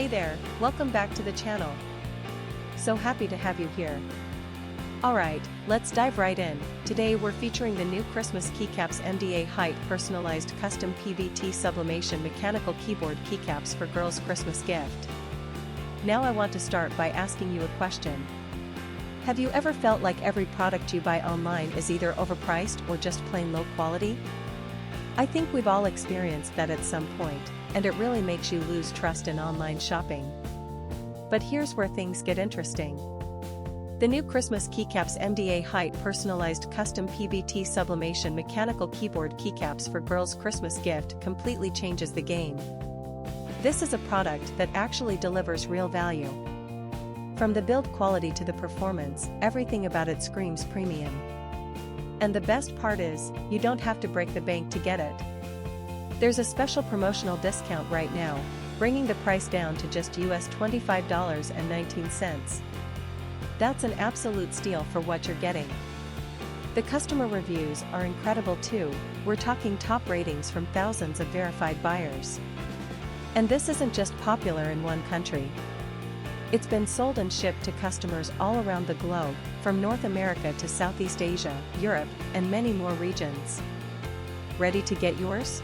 Hey there, welcome back to the channel. So happy to have you here. Alright, let's dive right in. Today we're featuring the new Christmas Keycaps MDA height personalized custom PBT sublimation mechanical keyboard keycaps for girls' Christmas gift. Now I want to start by asking you a question. Have you ever felt like every product you buy online is either overpriced or just plain low quality? I think we've all experienced that at some point, and it really makes you lose trust in online shopping. But here's where things get interesting. The new Christmas Keycaps MDA height personalized custom PBT sublimation mechanical keyboard keycaps for girls' Christmas gift completely changes the game. This is a product that actually delivers real value. From the build quality to the performance, everything about it screams premium. And the best part is, you don't have to break the bank to get it. There's a special promotional discount right now, bringing the price down to just US $25.19. That's an absolute steal for what you're getting. The customer reviews are incredible too, we're talking top ratings from thousands of verified buyers. And this isn't just popular in one country. It's been sold and shipped to customers all around the globe, from North America to Southeast Asia, Europe, and many more regions. Ready to get yours?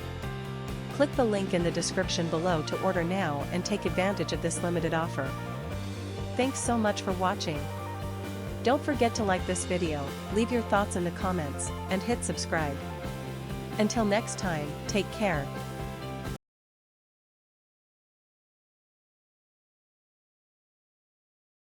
Click the link in the description below to order now and take advantage of this limited offer. Thanks so much for watching. Don't forget to like this video, leave your thoughts in the comments, and hit subscribe. Until next time, take care.